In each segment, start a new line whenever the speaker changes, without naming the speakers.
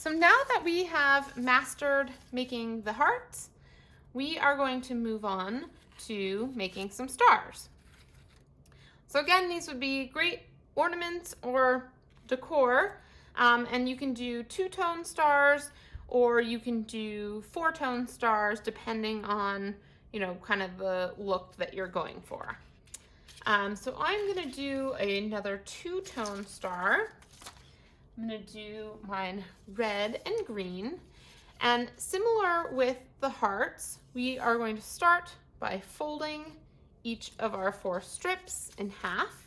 so now that we have mastered making the hearts, we are going to move on to making some stars. So again, these would be great ornaments or decor, and you can do two-tone stars or you can do four-tone stars depending on, kind of the look that you're going for. So I'm gonna do another two-tone star. I'm gonna do mine red and green. And similar with the hearts, we are going to start by folding each of our 4 strips in half.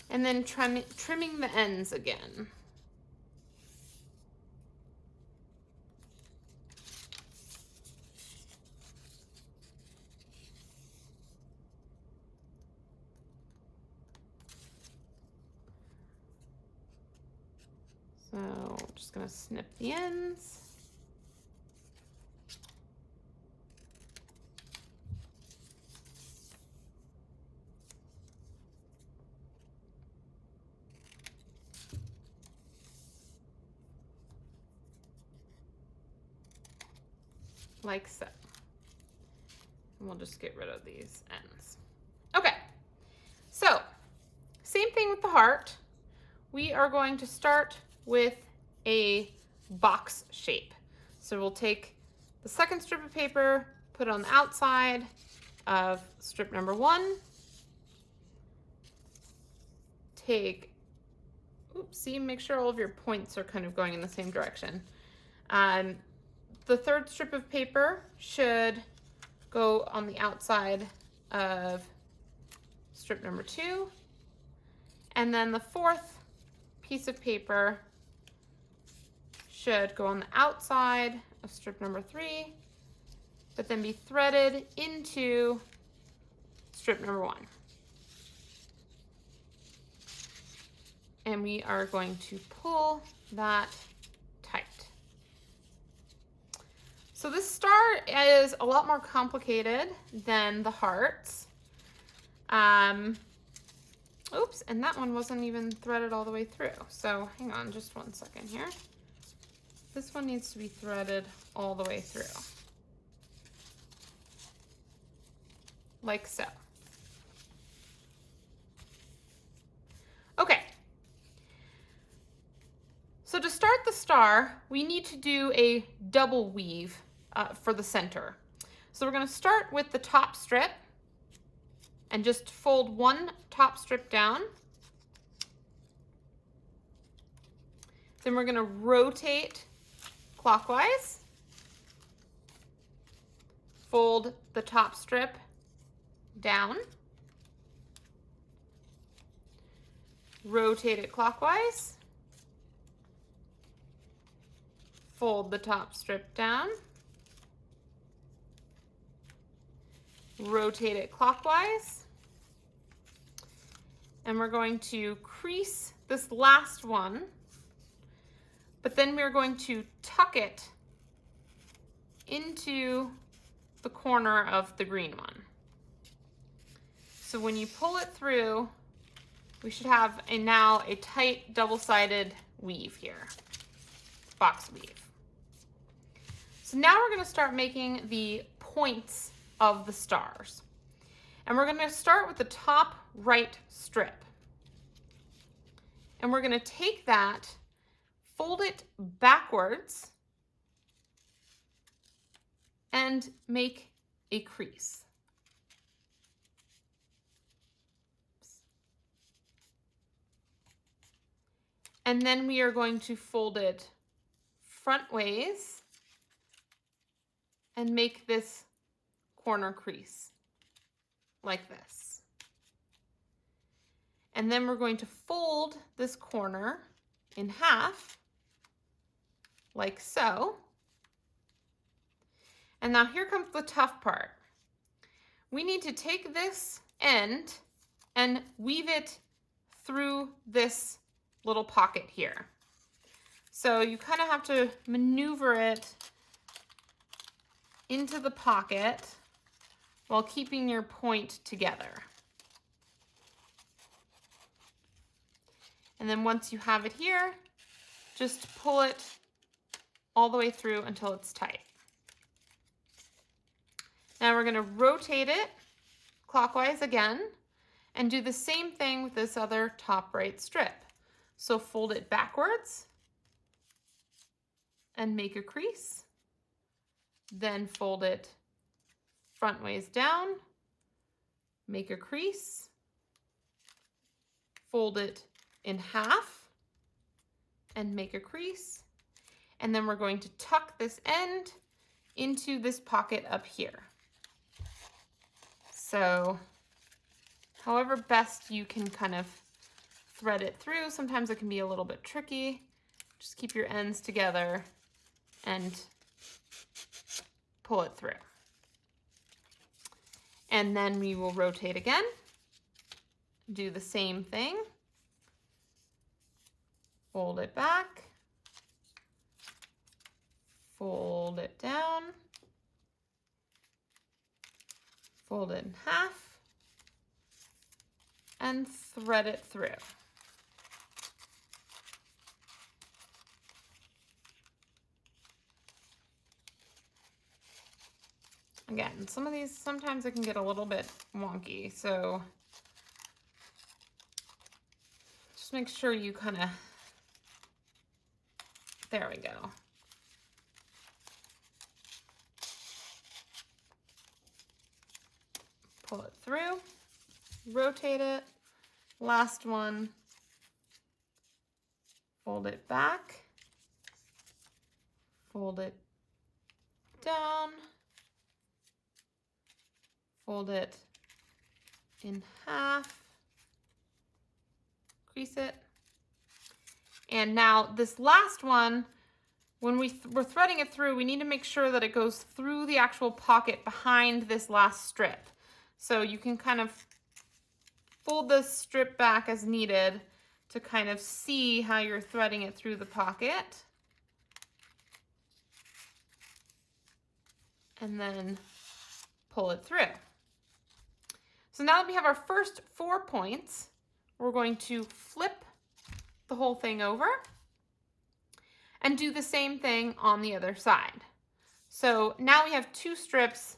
And then trimming the ends again. So I'm just gonna snip the ends. Like so. And we'll just get rid of these ends. Okay, so same thing with the heart. We are going to start with a box shape. So we'll take the second strip of paper, put it on the outside of strip number 1. Take, see, make sure all of your points are kind of going in the same direction. The third strip of paper should go on the outside of strip number 2. And then the fourth piece of paper should go on the outside of strip number 3, but then be threaded into strip number 1. And we are going to pull that tight. So this star is a lot more complicated than the hearts. Oops, and that one wasn't even threaded all the way through. So hang on just one second here. This one needs to be threaded all the way through. Like so. Okay. So to start the star, we need to do a double weave for the center. So we're going to start with the top strip and just fold one top strip down. Then we're going to rotate clockwise, fold the top strip down, rotate it clockwise, fold the top strip down, rotate it clockwise, and we're going to crease this last one, but then we're going to tuck it into the corner of the green one. So when you pull it through, we should have now a tight double-sided weave here, box weave. So now we're going to start making the points of the stars. And we're going to start with the top right strip. And we're going to take that, fold it backwards, and make a crease. And then we are going to fold it front ways and make this corner crease like this. And then we're going to fold this corner in half like so. And now here comes the tough part. We need to take this end and weave it through this little pocket here. So you kind of have to maneuver it into the pocket while keeping your point together. And then once you have it here, just pull it all the way through until it's tight. Now we're going to rotate it clockwise again and do the same thing with this other top right strip. So fold it backwards and make a crease. Then fold it front ways down, make a crease, fold it in half and make a crease. And then we're going to tuck this end into this pocket up here. So however best you can kind of thread it through. Sometimes it can be a little bit tricky. Just keep your ends together and pull it through. And then we will rotate again. Do the same thing. Fold it back. Fold it down. Fold it in half. And thread it through. Again, some of these, sometimes it can get a little bit wonky, so just make sure you kind of, there we go. Pull it through, rotate it, last one, fold it back, fold it down, fold it in half, crease it. And now this last one, when we're threading it through, we need to make sure that it goes through the actual pocket behind this last strip. So you can kind of fold this strip back as needed to kind of see how you're threading it through the pocket. And then pull it through. So now that we have our first 4 points, we're going to flip the whole thing over and do the same thing on the other side. So now we have 2 strips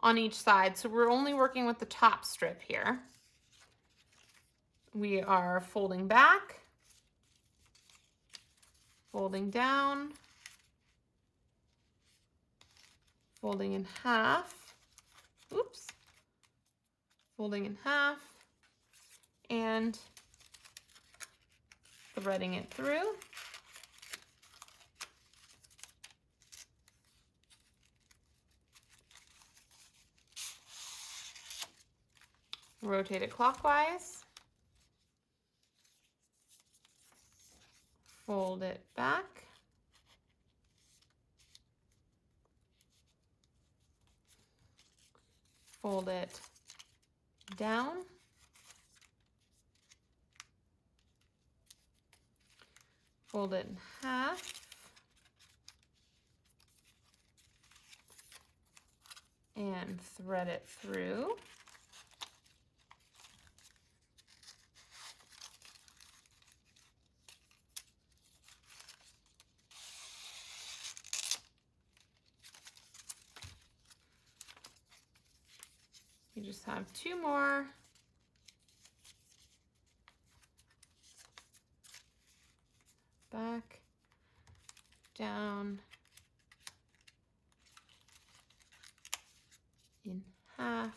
on each side, so we're only working with the top strip here. We are folding back, folding down, folding in half, oops, folding in half, and threading it through. Rotate it clockwise, fold it back, fold it down, fold it in half, and thread it through. You just have 2 more. Back, down, in half,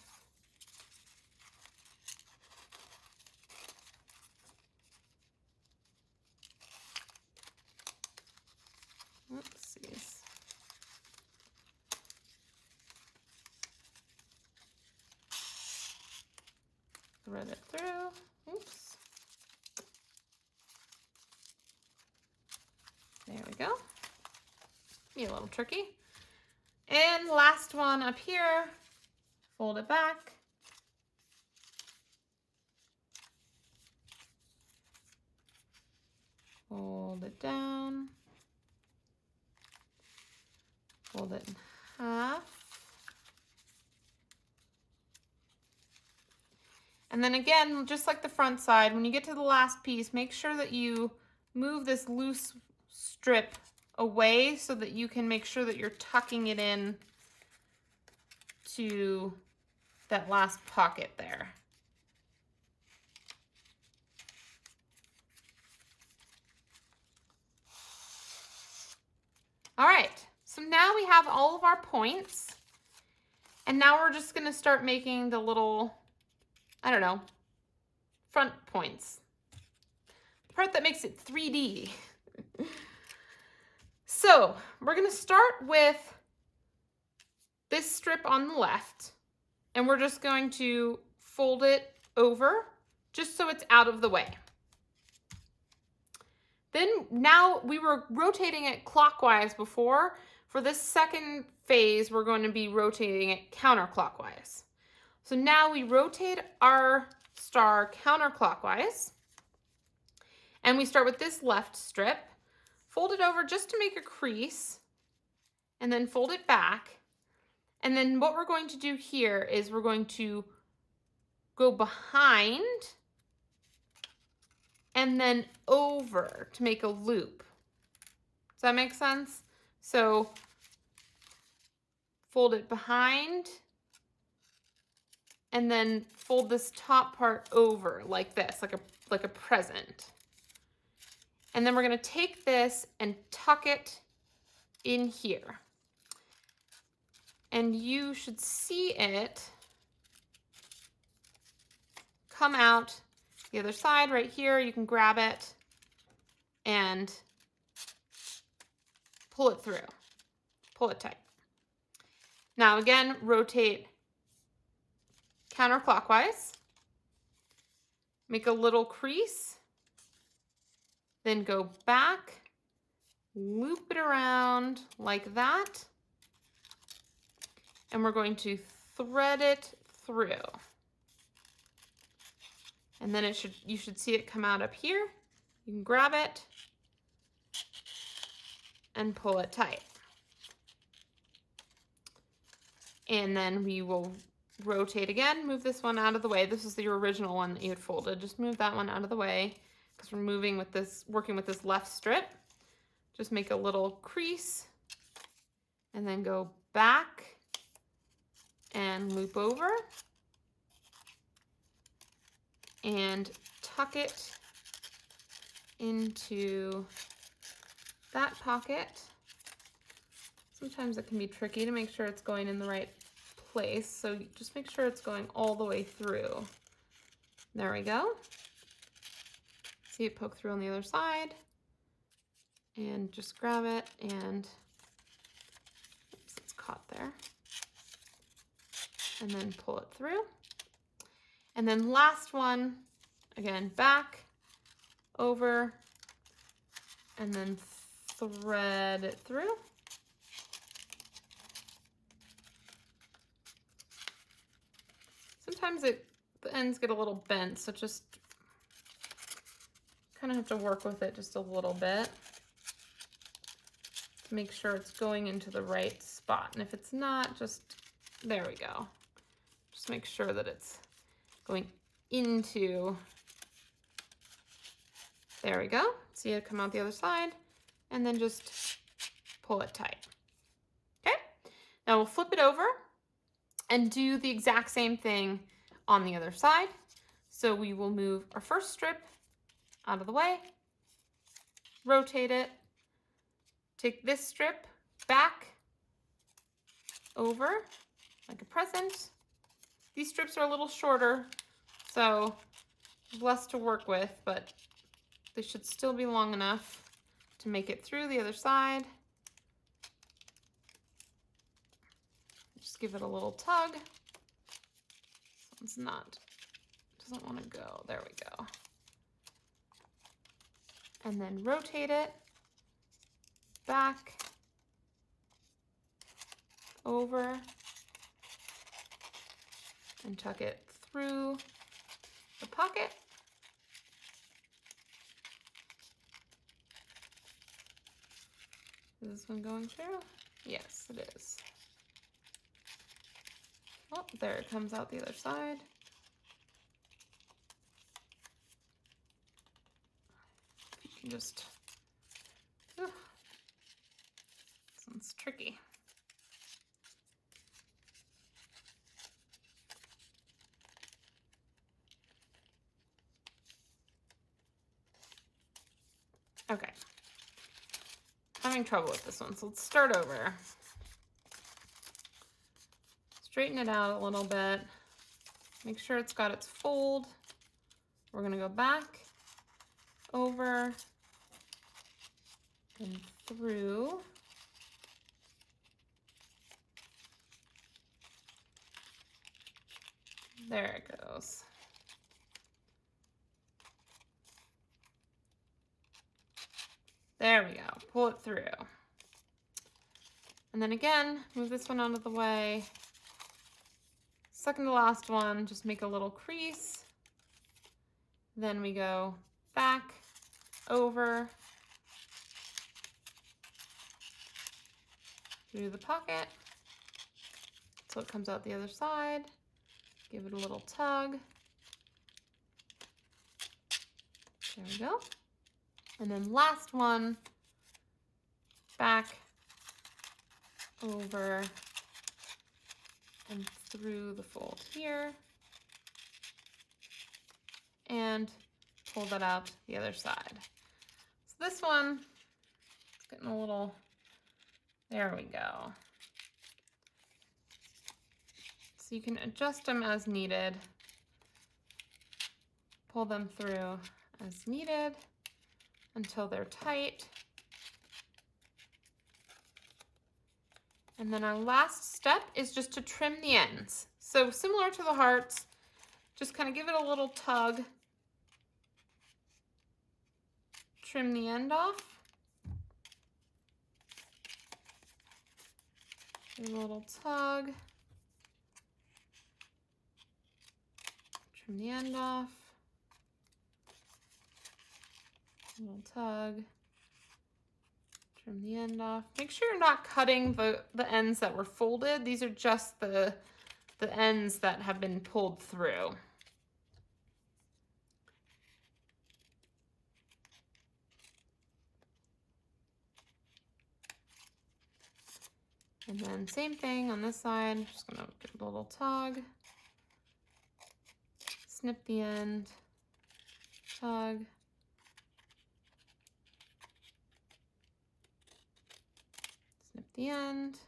oopsies. Thread it through, oops. There we go. Be a little tricky. And last one up here, fold it back. Fold it down. Fold it in half. And then again, just like the front side, when you get to the last piece, make sure that you move this loose strip away so that you can make sure that you're tucking it in to that last pocket there. All right, so now we have all of our points, and now we're just gonna start making the little, I don't know, front points. The part that makes it 3D. So we're gonna start with this strip on the left, and we're just going to fold it over just so it's out of the way. Then now we were rotating it clockwise before. For this second phase, we're going to be rotating it counterclockwise. So now we rotate our star counterclockwise, and we start with this left strip, fold it over just to make a crease, and then fold it back. And then what we're going to do here is we're going to go behind and then over to make a loop. Does that make sense? So fold it behind and then fold this top part over like this, like a present. And then we're gonna take this and tuck it in here. And you should see it come out the other side right here. You can grab it and pull it through. Pull it tight. Now again, rotate counterclockwise. Make a little crease. Then go back, loop it around like that. And we're going to thread it through. And then you should see it come out up here. You can grab it and pull it tight. And then we will rotate again, move this one out of the way. This is the original one that you had folded. Just move that one out of the way because we're working with this left strip. Just make a little crease and then go back and loop over and tuck it into that pocket. Sometimes it can be tricky to make sure it's going in the right place, so just make sure it's going all the way through. There we go. See it poke through on the other side, and just grab it and, oops, it's caught there, and then pull it through. And then last one, again, back, over, and then thread it through. Sometimes the ends get a little bent, so just kind of have to work with it just a little bit to make sure it's going into the right spot. And if it's not, just, there we go. Just make sure that it's going into, there we go. See it come out the other side, and then just pull it tight. Okay, now we'll flip it over and do the exact same thing on the other side. So we will move our first strip out of the way, rotate it, take this strip back, over, like a present. These strips are a little shorter, so there's less to work with, but they should still be long enough to make it through the other side. Just give it a little tug. This one's doesn't want to go. There we go. And then rotate it back, over, and tuck it through the pocket. Is this one going through? Yes, it is. Oh, there it comes out the other side. Just, this one's tricky. Okay, having trouble with this one, so let's start over. Straighten it out a little bit. Make sure it's got its fold. We're gonna go back, over, and through. There it goes. There we go, pull it through. And then again, move this one out of the way. Second to last one, just make a little crease. Then we go back, over, through the pocket, so it comes out the other side. Give it a little tug. There we go. And then last one, back, over, and through the fold here. And pull that out the other side. So this one, it's getting a little, there we go. So you can adjust them as needed. Pull them through as needed until they're tight. And then our last step is just to trim the ends. So similar to the hearts, just kind of give it a little tug. Trim the end off. Give it a little tug. Trim the end off. A little tug. Trim the end off. Make sure you're not cutting the ends that were folded. These are just the ends that have been pulled through. And then same thing on this side. Just gonna give it a little tug. Snip the end, tug. Snip the end.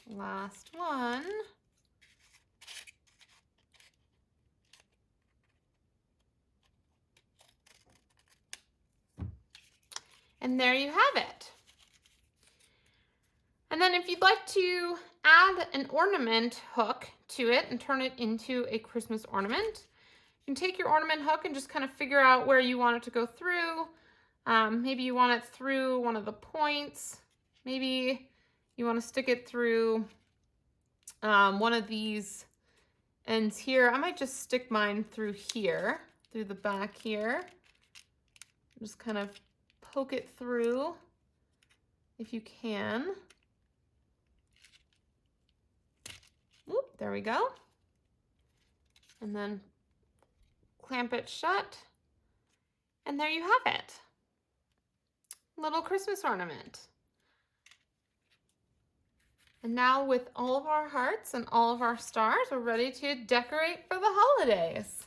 Last one. And there you have it. And then if you'd like to add an ornament hook to it and turn it into a Christmas ornament, you can take your ornament hook and just kind of figure out where you want it to go through. Maybe you want it through one of the points. Maybe you want to stick it through one of these ends here. I might just stick mine through here, through the back here. Just kind of poke it through if you can. Whoop, there we go. And then clamp it shut. And there you have it. Little Christmas ornament. And now with all of our hearts and all of our stars, we're ready to decorate for the holidays.